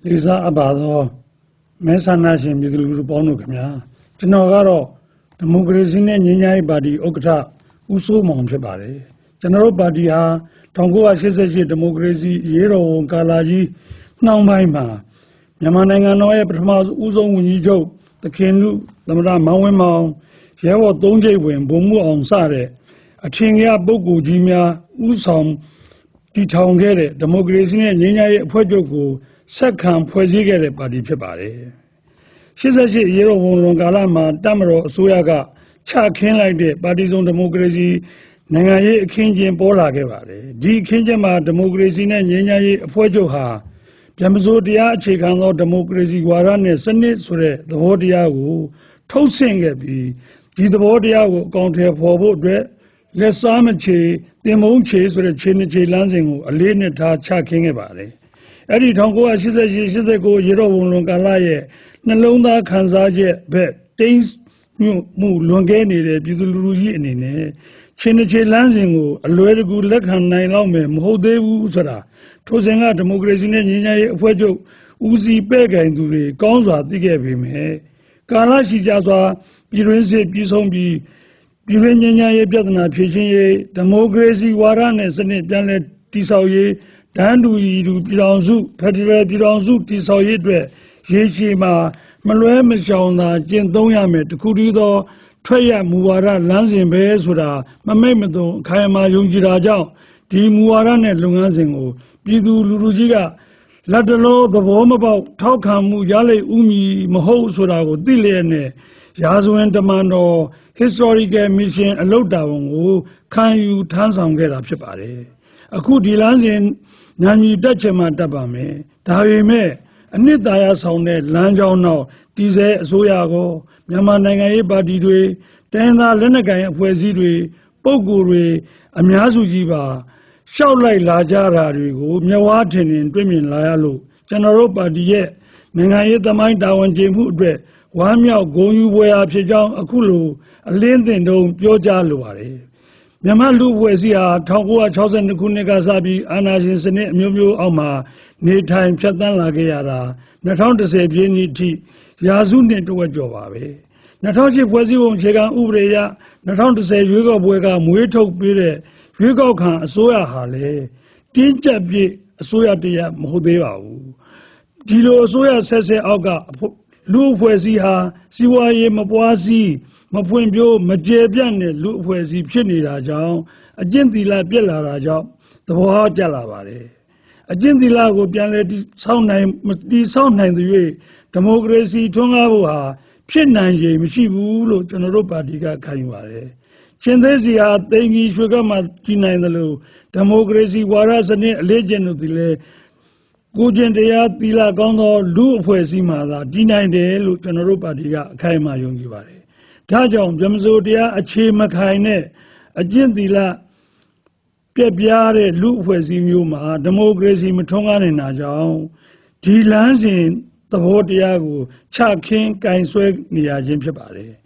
Lisa Abado, Messanashin with Lupono Kamia, General Democracy and Yinai Badi Okta, Uso Montebari, General Badia, Tongo Ashes Democracy, Yero, Kalaji, now my ma, Yamananga Noe Pramas, Uzo Unijo, the Kenu, the Madame Mawemau, Yawa Donje Wim, Bomu on Sare, a Chingia Bogu Jimia, Usam, Titongere, Democracy and Yinai Puerto. Second, Puezigere Badi Pebare. She says, Yero Longalama, Damaro, Suyaga, Chakin like the bodies on democracy, Nangaye, Kinjin Bola Gevare, D. Kinjama, democracy, and Yenya Puejoha, Jamazodia, Chicano, democracy, Guarane, Senate Sure, the Hodiago, Toasting Ebi, the Hodiago, County for Bodre, Les Samache, the Monches, or the Chinichi Lansing, a Leneta Chaking Ebare. Eddie Tongo, she says, go, Yero Longalaye, Nalonda Kanzaje, Bet, Days Mu Longani, Bizuluji in Chinichi Lansing, a very good Lekan Nailome, Mode Usara, Tosenga, democracy, and Fuejo, Uzi Pega into the Gonza, the gave him, Kalashi Jaza, Pirense, Pisombi, Pirenya, Piatana, Pichie, democracy, Warane, Senate, Janet, Tisauye, Dandu Yidu Piranzu, Pedra Piranzu, Tisoyedre, Yeshima, Malem Shauna, Jendoyame, Kurido, Traya Muara, Lanzin Besura, Mamedo, Kayama Yungiraja, Di Muarane Lunganzingo, Bidu Lurujiga, Ladalo, the warm about Taukamu, Yale Umi, Maho Surago, Dilene, Yazu and Tamando, Historical Mission, and Lowdown, can you Tansam get up Shapare? A coup de Lanzin. Nani Dachema Dabame, Davime, and Nidaya sounded Lanjao now, Tize, Soyago, Yamananga Badidwe, Tenda Lenagai, Puezidwe, Pogure, Amiazujiba, Shout like Lajara Rigo, Miawatin in Dreaming Layalo, General Badie, Mengaye the mind down Jimudre, Wamia Goyu Wea Pijang Akulu, a Linden Dome, Pioja Luare. Yamalu Wezia, Tangua Chosen Kunagazabi, Anajin Senate, Mumu Oma, Need Time Chatan Lagayara, Naton to say Jenny T, Yazun to a Jovabe. Natonji Wezio Chegan Ubreya, Naton to say Yugo Buega, Mueto Bire, Yugo Kan, Soya Hale, Tinja Bi, Soya Dia, Modea. Dilo Soya says Auga, Lu Wezia, Siwaye Mabuazi. Mapumbio, Majebian, Luwezi, Pini Rajao, a gentila Bella Rajao, the Hoa Jalavare. A gentila would be a sound name, must be sound name the way, democracy, Tongawa, Pinanje, Michibu, General Padiga Kaiware. Chendezia, Tangi, Sugama, Tina in the Lu, democracy, Waras and legend of the lay. Gujendea, Tila Gondo, Luwezi Mother, Dina in the Lu, General Padiga, Kaima Yungivare. Tajam, Jamzodia, a Chimakaine, a Gentila Pepiare, Luwezi Muma, democracy, Matongan in Najao, Tilanzin, the Hotiago, Chaking, Kainsweg, Nia Jimpare.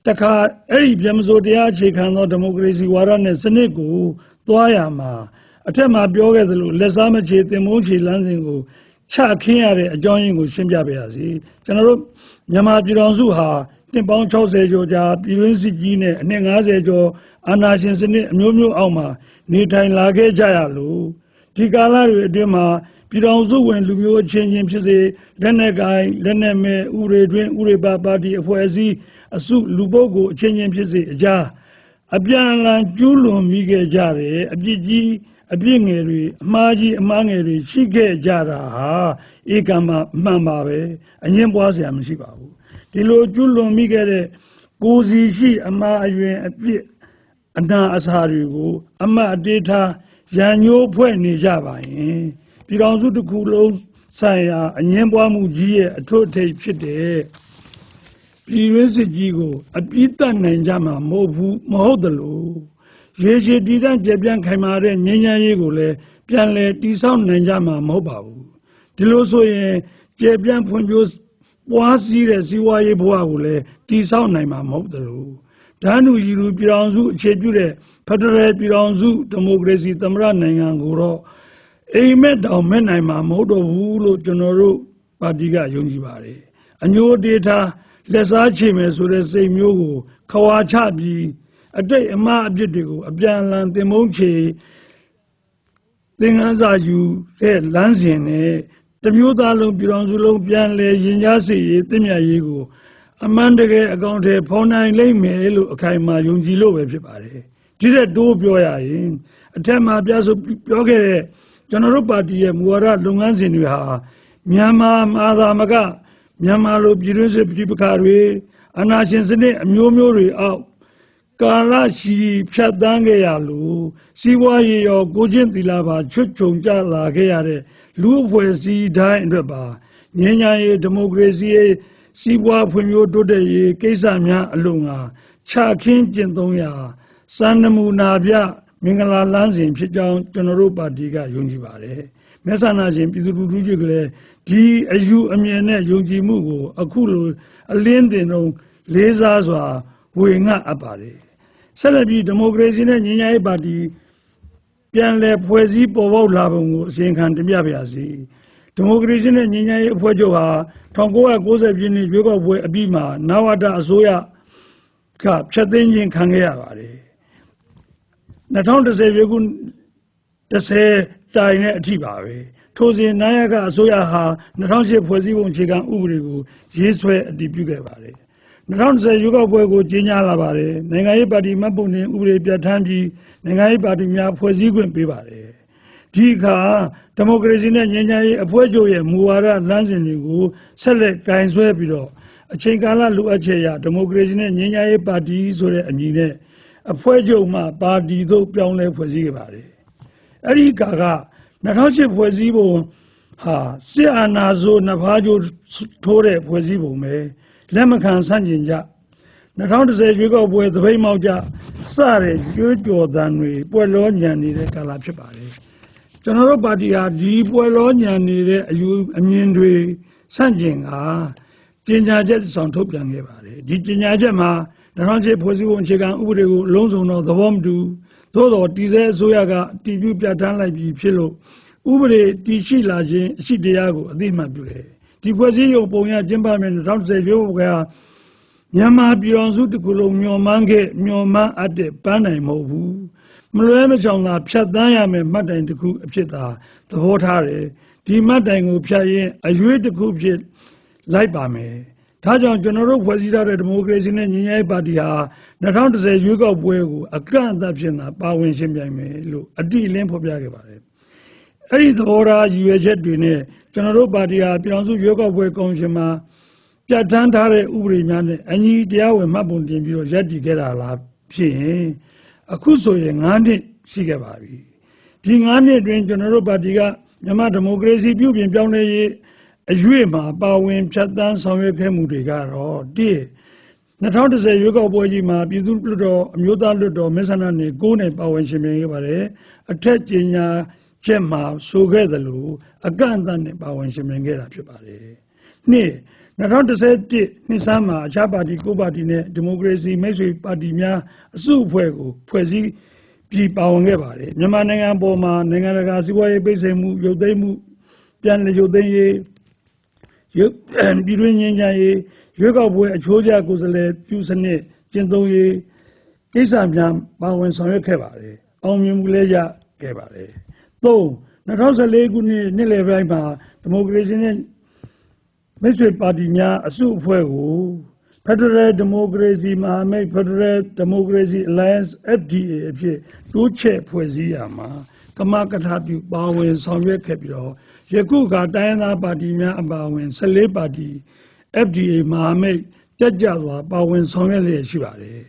Taka, Eri Jamzodia, Chicano, democracy, Waran, and Senego, Toyama, Atema Bioga, Lesamache, the Mochi Lanzingo, Chaking, adjoining with Shimjabiazi, General Yamajiranzuha. Bang Chausejo, Pirinsigine, Nengazejo, Anashin, Mumu Alma, Nitain Lage Jayalu, Tigala Dema, Piranzu, and Lumio changing Pise, Lenegai, Leneme, Ure, Ureba Badi, Foezi, Asu, Lubogo, changing Pise, Ja, Abian Julum, Mige Jare, Abiji, Abingeri, Maji, Mangeri, Shige Jara, Ikama, Mamabe, and Yemboasiam Shibabu. Tilo Julum Migere, Gozi Shi, Ama Ayue, Ana Asarigo, Ama Data, Yanyo Pueni Java, Piranzu to Kulo, Saya, and Yemboamu Jie, a tote chite, Pirense Jigo, a Pita Nanjama, Movu, Mohodalo, Yeje Didan Jebian Kamare, Nenya Yegole, Pianle, Tisan Nanjama, Mobau. Tiloso Jebian Punjos. Wasi, Siwaye Boagule, Tisao Naima Mobdalo. Danu Yiru Piranzu, Chedure, Padre Piranzu, Democracy, Tamra Nanguro, အိမ်မက်တောင်မဲ့နိုင်မှာမဟုတ်တော့ဘူးလို့ကျွန်တော်တို့ပါတီကယုံကြည်ပါတယ်အညိုဒေတာလက်စားချေမယ်ဆိုတဲ့စိတ်မျိုးကိုခွာချပြီးအတိတ်အမှားအပြစ်တွေကိုအပြန်အလှန်သင်မုန်းချေသင်္ကန်းစာယူတဲ့လမ်းစဉ်နဲ့တမျိုးသားလုံးပြည်တော်စုလုံးပြန်လဲရင်ကြားစေရေးတည်မြဲရေးကိုအမှန်တကယ်အကောင့်ထဲဖော်နိုင်လိမ့်မယ်လို့အခိုင်အမာယုံကြည်လို့ပဲဖြစ်ပါတယ်ဒီတဲ့တိုးပြောရရင်အထက်မှာပြောခဲ့တဲ့ကျွန်တော်တို့ပါတီရဲ့မူဝါဒလုပ်ငန်းစဉ်တွေဟာမြန်မာမှာသာမကမြန်မာလိုပြည်တွင်းစစ်ပြည်ပခါတွေအနာရှင်စနစ်အမျိုးမျိုးတွေအောက်ကာလရှည်ဖြတ်သန်းခဲ့ရလို့စီးပွားရေးရောကိုချင်းသီလာပါချွတ်ချုံကြလာခဲ့ရတဲ့လူအဖွဲ့အစည်းတိုင်းအတွက်ပါငြိမ်းချမ်းရေးဒီမိုကရေစီရေးစီးပွားဖွံ့ဖြိုးတိုးတက်ရေးကိစ္စများအလုံးငါချခင်းကျင့်သုံးရာစံနမူနာပြမင်္ဂလာလမ်းစဉ်ဖြစ်ကြောင်းကျွန်တော်တို့ပါတီကယုံကြည်ပါတယ်။မဲဆန္ဒရှင်ပြည်သူလူထုကြီးကလည်းဒီအယူအမြင်နဲ့ယုံကြည်မှုကိုအခုလိုအလင်းတင်တော့လေးစားစွာဝေငှအပ်ပါတယ်။ဆက်လက်ပြီးဒီမိုကရေစီနဲ့ညီညာရေးပါတီပြန်လည်ဖွဲ့စည်းပေါ်ပေါက်လာပုံကိုအစီရင်ခံတင်ပြပါရစေ။ဒီမိုကရေစီနဲ့ညီညာရေးအဖွဲ့ချုပ်ဟာ1990ပြည့်နှစ်ရွေးကောက်ပွဲအပြီးမှာနဝတအစိုးရကဖျက်သိမ်းခြင်းခံခဲ့ရပါတယ်2010ရွေးခု10တိုင်နဲ့အထိပါပဲထိုစဉ်နာယကအစိုးရဟာ2008ဖွဲ့စည်းပုံအခြေခံဥပဒေကိုရေးဆွဲအတည်ပြုခဲ့ပါတယ်2010ရွေးကောက်ပွဲကိုကြီးညာလာပါတယ်နိုင်ငံရေးပါတီမှတ်ပုံတင်ဥပဒေပြဋ္ဌာန်းပြီးနိုင်ငံရေးပါတီများဖွဲ့စည်းခွင့်ပေးပါတယ်ဒီအခါဒီမိုကရေစီနဲ့ငြိမ်းချမ်းရေးအဖွဲ့ချုပ်ရဲ့မူဝါဒလမ်းစဉ်တွေကိုဆက်လက်ကင်ဆွဲပြီးတော့အချိန်ကာလလိုအပ်ချက်အရဒီမိုကရေစီနဲ့ငြိမ်းချမ်းရေးပါတီဆိုတဲ့အမည်နဲ့အဖွဲ့ချုပ်မှပါတီသို့ပြောင်းလဲဖွဲ့စည်းခဲ့ပါတယ်။အဲ့ဒီကာက2008ဖွဲ့စည်းပုံဟာစစ်အာဏာဆိုးနှစ်ဖားကျိုးထိုးတဲ့ဖွဲ့စည်းပုံပဲလက်မခံဆန့်ကျင်ကြ2010ရွေးကောက်ပွဲသပိတ်မှောက်ကြစတဲ့ကြွေးကြော်သံတွေပွဲလောညံနေတဲ့ကာလဖြစ်ပါတယ်။ကျွန်တော်တို့ပါတီဟာဒီပွဲလောညံနေတဲ့အယူအမြင်တွေဆန့်ကျင်ကပညာချက်ဆောင်ထုတ်ပြန်ခဲ့ပါတယ်။ဒီပညာချက်မှာ2008ဖွဲ့စည်းပုံအခြေခံဥပဒေကိုအလုံးစုံတော့သဘောမတူသို့တော်တည်ဆဲအစိုးရကတည်ပြုပြဋ္ဌာန်းလိုက်ပြီးဖြစ်လို့ဥပဒေတည်ရှိလာခြင်းအရှိတရားကိုအသိမှတ်ပြုတယ်ဒီဖွဲ့စည်းပုံပုံရကျင်းပမယ်2010ရွေးကောက်ပွဲဟာမြန်မာပြည်တော်စုတစ်ခုလုံးမျှော်မှန်းအပ်တဲ့ပန်းနိုင်မဟုတ်ဘူးမလွဲမချောင်သာဖြတ်သန်းရမယ်မှတ်တိုင်တစ်ခုအဖြစ်သာသဘောထားတယ်ဒီမှတ်တိုင်ကိုဖြတ်ရင်အရွေးတစ်ခုဖြစ်လိုက်ပါမယ်ဒါကြောင့်ကျွန်တော်တို့ဖွဲ့စည်းထားတဲ့ဒီမိုကရေစီနဲ့ညီညွတ်ရေးပါတီဟာ2010ရွေးကောက်ပွဲကိုအကန့်အသတ်ဖြစ်တာပါဝင်ရှင်ပြိုင်မယ်လို့အတိအလင်းဖော်ပြခဲ့ပါတယ်။အဲ့ဒီသဘောထားရည်ရွယ်ချက်တွေနဲ့ကျွန်တော်တို့ပါတီဟာပြည်ထောင်စုရွေးကောက်ပွဲကော်မရှင်မှာပြဋ္ဌာန်းထားတဲ့ဥပဒေများနဲ့အညီတရားဝင်မှတ်ပုံတင်ပြီးတော့ရပ်တည်ခဲ့တာလားဖြစ်ရင်အခုဆိုရင်9နှစ်ရှိခဲ့ပါပြီ။ဒီ9နှစ်အတွင်းကျွန်တော်တို့ပါတီကမြန်မာဒီမိုကရေစီပြုပြင်ပြောင်းလဲရေးအရွေ့မှာပါဝင်ဖြတ်သန်းဆောင်ရွက်ခဲ့မှုတွေကတော့2010ရွေးကောက်ပွဲကြီးမှာပြည်သူ့လွှတ်တော်အမျိုးသားလွှတ်တော်မဲဆန္ဒနယ်9နဲ့ပါဝင်ရှင်ပြိုင်ခဲ့ပါတယ်အထက်ကျင်းညာချက်မှာဆိုခဲ့သလိုအကန့်အသတ်နဲ့ပါဝင်ရှင်ပြိုင်ခဲ့တာဖြစ်ပါတယ်နှစ်2011နှစ်ဆန်းမှာအခြားပါတီကိုပါတီနဲ့ဒီမိုကရေစီမိတ်ဆွေပါတီများအစုအဖွဲ့ကိုဖွဲ့စည်းပြီးပါဝင်ခဲ့ပါတယ်မြန်မာနိုင်ငံပေါ်မှာနိုင်ငံတကာစီးပွားရေးပိတ်ဆို့မှုရုပ်သိမ်းမှုပြန်လည်ရုပ်သိမ်းရေးပြည်တွင်းငြိမ်းချမ်းရေးရွေးကောက်ပွဲအချိုးကျကိုယ်စားလှယ်ပြုစနစ်ကျင့်သုံးရေးကိစ္စများပါဝင်ဆောင်ရွက်ခဲ့ပါတယ်အောင်မြင်မှုလည်းရခဲ့ပါတယ်2014ခုနှစ်လယ်ပိုင်းမှာဒီမိုကရေစီနဲ့မိတ်ဆွေပါတီများအစုအဖွဲ့ကို Federal Democracy မဟာမိတ် Federal Democracy Alliance FDA အဖြစ်တိုးချဲ့ဖွဲ့စည်းရမှာကမကထပြုပါဝင်ဆောင်ရွက်ခဲ့ပြီးတော့ယခုကတိုင်းရင်းသားပါတီများအပါအဝင်14ပါတီ FDA မဟာမိတ်တက်ကြစွာပါဝင်ဆောင်ရွက်လျက်ရှိပါတယ်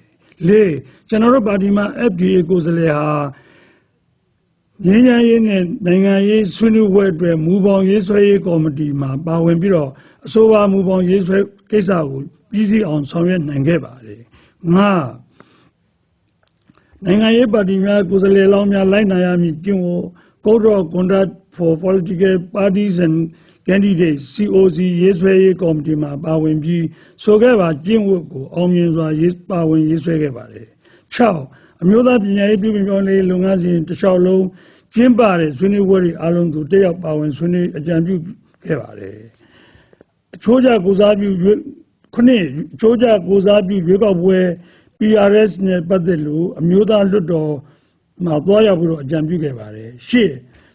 ။ကျွန်တော်တို့ပါတီမှာ FDA ကိုယ်စားလှယ်ဟာငြိမ်းချမ်းရေးနဲ့နိုင်ငံရေးဆွေးနွေးပွဲအတွက်မူပေါင်းရေးဆွဲရေးကော်မတီမှာပါဝင်ပြီးတော့အဆိုပါမူပေါင်းရေးဆွဲကိစ္စကိုပြီးစီးအောင်ဆောင်ရွက်နိုင်ခဲ့ပါတယ်။နိုင်ငံရေးပါတီများကိုယ်စားလှယ်လောင်းများလိုက်နာရမည်ကျင့်ဝတ် Code of Conduct for Political Parties and Candidates COC ရေးဆွဲရေးကော်မတီမှာပါဝင်ပြီးဆိုခဲ့ပါကျင့်ဝတ်ကိုအောင်မြင်စွာပါဝင်ရေးဆွဲခဲ့ပါတယ်။6အမျိုးသားပညာရေးပြုပြင်ပြောင်းလဲလုပ်ငန်းစဉ်တစ်လျှောက်လုံး ကျင်းပတဲ့ဆွေးနွေးပွဲတွေအားလုံးကိုတက်ရောက်ပါဝင်ဆွေးနွေးအကြံပြုခဲ့ပါတယ်အချိုးကျကိုစားပြုခုနှစ်အချိုးကျကိုစားပြုရွေးကောက်ပွဲ PRS နဲ့ပတ်သက်လို့အမျိုးသားလွှတ်တော်မှာသွားရောက်ပြီးတော့အကြံပြုခဲ့ပါတယ်ရှေ့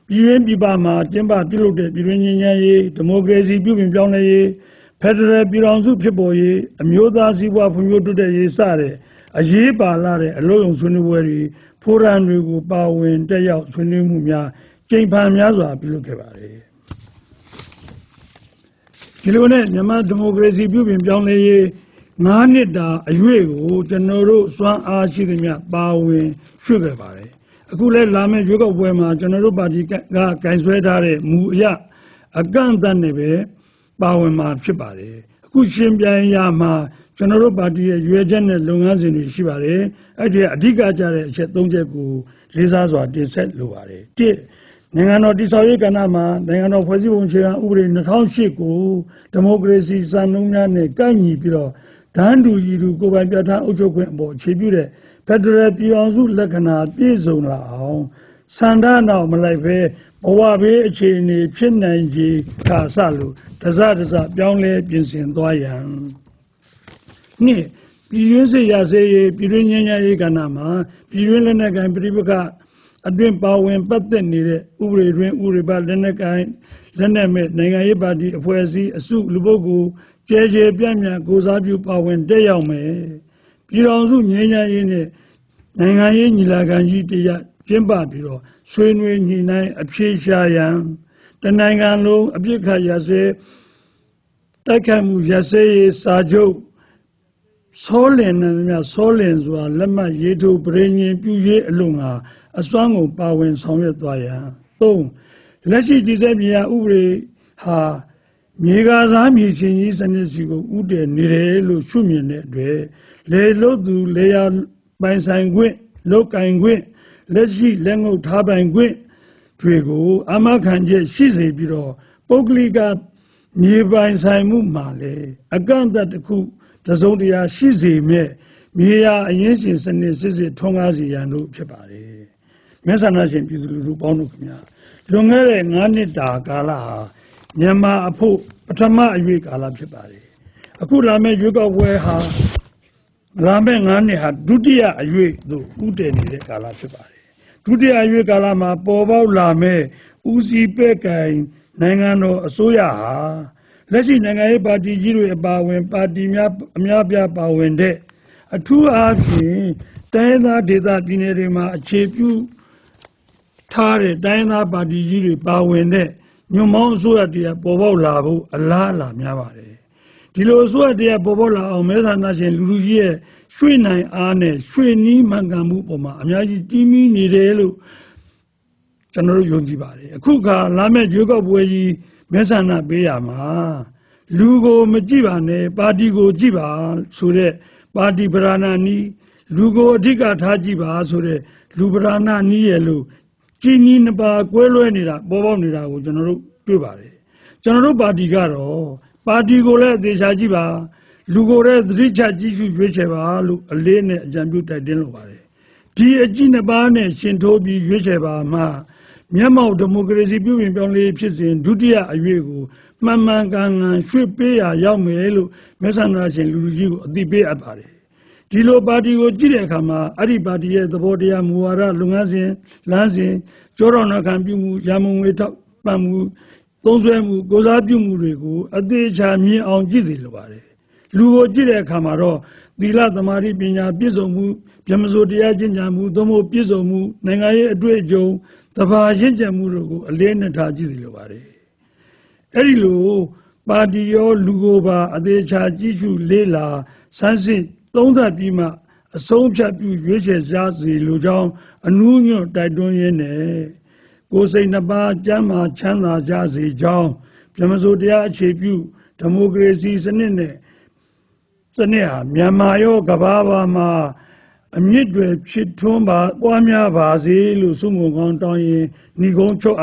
ပြည်တွင်းပြည်ပမှာကျင်းပပြုလုပ်တဲ့ပြည်တွင်းငြိမ်းချမ်းရေးဒီမိုကရေစီပြုပြင်ပြောင်းလဲရေးဖက်ဒရယ်ပြည်ထောင်စုဖြစ်ပေါ်ရေးအမျိုးသားစည်းဝါးဖွံ့ဖြိုးတိုးတက်ရေးစတဲ့အရေးပါလာတဲ့အလို့ယုံဆွေးနွေးပွဲတွေဖိုရမ်တွေကိုပါဝင်တက်ရောက်ဆွေးနွေးမှုများကြိမ်ဖန်များစွာပြုလုပ်ခဲ့ပါတယ်ဒီလိုနဲ့မြန်မာဒီမိုကရေစီပြုပြင်ပြောင်းလဲရေး9 နှစ်တာအရွေ့ကိုကျွန်တော်တို့စွမ်းအားရှိသမျှပါဝင်ရွှေ့ခဲ့ပါတယ်အခုလဲလာမယ့်ရွေးကောက်ပွဲမှာကျွန်တော်တို့ပါတီကဂိုင်ဆွဲထားတဲ့မူအရအကန့်အသတ်နဲ့ပဲပါဝင်မှာဖြစ်ပါတယ်အခုရှင်ပြိုင်ရမှာကျွန်တော်တို့ပါတီရဲ့ရွေးချက်နဲ့လုပ်ငန်းစဉ်တွေရှိပါတယ်အဲ့ဒီအဓိကကြတဲ့အချက်3ချက်ကိုလေးစားစွာတင်ဆက်လိုပါတယ်1နိုင်ငံတော်တည်ဆောက်ရေးကဏ္ဍမှာနိုင်ငံတော်ဖွဲ့စည်းပုံအခြေခံဥပဒေ2008ကိုဒီမိုကရေစီစံနှုန်းများနဲ့ကိုက်ညီပြီးတော့ဒန်းတူရည်တူကိုယ်ပိုင်ပြဋ္ဌာန်းအုပ်ချုပ်ခွင့်အပေါ်အခြေပြုတဲ့ဖက်ဒရယ်ပြည်အောင်စုလက္ခဏာပြည့်စုံလာအောင်စန္ဒနောက်မလိုက်ပဲဘဝဘေးအခြေအနေဖြစ်နိုင်ခြေကစလို့တစပြောင်းလဲပြင်ဆင်သွားရန်နှစ်ပြည်တွင်းစစ်ရစေးရေးပြည်တွင်းငြိမ်းချမ်းရေးကဏ္ဍမှာပြည်တွင်းလက်နက်ကိုင်ပြည်ပကအတွင်ပါဝင်ပတ်သက်နေတဲ့ဥပဒေတွင်ဥပဒေပါလက်နက်ကိုင်လက်နက်မဲ့နိုင်ငံရေးပါတီအဖွဲ့အစည်းအစုလူပုဂ္ဂိုလ်ကျဲကျဲပြန့်ပြန့်ကိုစားပြုပါဝင်တက်ရောက်မယ်ပြည်တော်စုငြိမ်းချမ်းရေးနဲ့နိုင်ငံရေးညီလာခံကြီးတရားကျင်းပပြီးတော့ဆွေးနွေးညှိနှိုင်းအဖြေရှာရန်တနိုင်ငံလုံးအပြစ်ခတ်ရစေတိုက်ခိုက်မှုရစေရေးစာချုပ်ဆောလင်နဲ့များဆောလင်စွာလက်မှတ်ရေးထိုးပြည်ညင်ပြုရေးအလို့ငါအစွမ်းကုန်ပါဝင်ဆောင်ရွက်သွားရန်3လက်ရှိတည်ဆဲမြေယာဥပဒေဟာမြေကားစားမြေချင်းကြီးစနစ်စီကိုဥတည်နေတယ်လို့ရှုမြင်တဲ့အတွက်လေလို့သူလေယာပိုင်ဆိုင်ခွင့်လောက်ကင်ခွင့်လက်ရှိလက်ငုပ်ထားပိုင်ခွင့်တွေကိုအမခံချက်ရှိစေပြီးတော့ပုဂ္ဂလိကမြေပိုင်ဆိုင်မှုမှာလေအကန့်အသတ်တစ်ခုတစုံတရာရှိစေမဲ့မြေယာအရင်းရှင်စနစ်စစ်ထွန်းကားစီရန်တို့ဖြစ်ပါတယ်မြတ်ဆန္ဒရှင်ပြည်သူလူထုပေါင်းတို့ခင်ဗျာလွန်ခဲ့တဲ့9 နှစ်တာကာလဟာမြန်မာအဖို့ပထမအရွေးကာလဖြစ်ပါတယ်အခုလာမယ့်ရွေးကောက်ပွဲဟာလာမယ့်9 နှစ်ဟာဒုတိယအရွေးသို့ဥတည်နေတဲ့ကာလဖြစ်ပါတယ်ဒုတိယအရွေးကာလမှာပေါ်ပေါက်လာမယ့်ဦးစီးပဲ့ကိုင်နိုင်ငံတော်အစိုးရဟာလက်ရှိနိုင်ငံရေးပါတီကြီးတွေအပါအဝင်ပါတီများအများပြားပါဝင်တဲ့အထူးအားဖြင့်တိုင်းသားဒေသပြည်နယ်တွေမှာအခြေပြုထားတဲ့တိုင်းသားပါတီကြီးတွေပါဝင်တဲ့ညွန့်ပေါင်းအစိုးရတရားပေါ်ပေါက်လာဖို့အလားအလာများပါတယ်ဒီလိုအစိုးရတရားပေါ်ပေါက်လာအောင်မဲဆန္ဒရှင်လူထုကြီးရဲ့ရွှေ့နိုင်အားနဲ့ရွှေ့နီးမှန်ကန်မှုပေါ်မှာအများကြီးကြီးမီးနေတယ်လို့ကျွန်တော်တို့ယုံကြည်ပါတယ်အခုခါလာမယ့်ရွေးကောက်ပွဲကြီးမဲဆန္ဒပေးရမှာလူကိုမကြည့်ပါနဲ့ပါတီကိုကြည့်ပါဆိုတဲ့ပါတီပဓာနာနီးလူကိုအဓိကထားကြည့်ပါဆိုတဲ့လူပဓာနာနီးရဲ့လို့ကြီးနီးနှစ်ပါးကွဲလွဲနေတာပေါ်ပေါက်နေတာကိုကျွန်တော်တို့တွေ့ပါတယ်ကျွန်တော်တို့ပါတီကတော့ပါတီကိုလည်းအသေးချာကြည့်ပါလူကိုလည်းသတိချကြည့်ရှုရွေးချယ်ပါလို့အလေးနဲ့အကြံပြုတိုက်တွန်းလိုပါတယ်ဒီအကြည့်နှစ်ပါးနဲ့ရှင်ထိုးပြီးရွေးချယ်ပါမှမျက်မှောက်ဒီမိုကရေစီပြုပြင်ပြောင်းလဲဖြစ်စဉ်ဒုတိယအရွေးကိုမှန်မှန်ကန်ကန်ရွှေ့ပေးရရောက်မယ်လို့မဲဆန္ဒရှင်လူလူကြီးကိုအသိပေးအပ်ပါတယ်ဒီလိုပါတီကိုကြည့်တဲ့အခါမှာအဲ့ဒီပါတီရဲ့သဘောတရားမူဝါဒလုပ်ငန်းစဉ်လမ်းစဉ်ကြောတော်နာခံပြုမှုရမုံငွေထောက်ပံ့မှုသုံးစွဲမှုကိုစားပြုမှုတွေကိုအသေးချာမြင်အောင်ကြည့်စီလိုပါတယ်လူကိုကြည့်တဲ့အခါမှာတော့သီလသမာဓိပညာပြည့်စုံမှုဗျမစိုးတရားကျင့်ကြံမှုသို့မဟုတ်ပြည့်စုံမှုနိုင်ငံရေးအတွေ့အကြုံသဘာရင့်ကျက်မှုတို့ကိုအလေးနဲ့ထားကြည့်စီလိုပါတယ်အဲ့ဒီလိုပါတီရောလူကိုပါအသေးချာကြည့်ရှုလေးလာစမ်းစစ်သုံးသပ်ပြီးမှအဆုံးဖြတ်ပြုရွေးချယ်ကြစီလိုကြောင်းအနူးညွတ်တိုက်တွန်းရင်းနဲ့ကိုယ်စိတ်နှပါကျမ်းမာချမ်းသာကြစေကြောင်းဗျမစိုးတရားအခြေပြုဒီမိုကရေစီစနစ်နဲ့စနစ်ဟာမြန်မာရောကမ္ဘာမှာအမြင့်တွေဖြစ်ထွန်းပါပွားများပါစေလို့ဆုမွန်ကောင်းတောင်းရင်ညီကုန်းချုပ်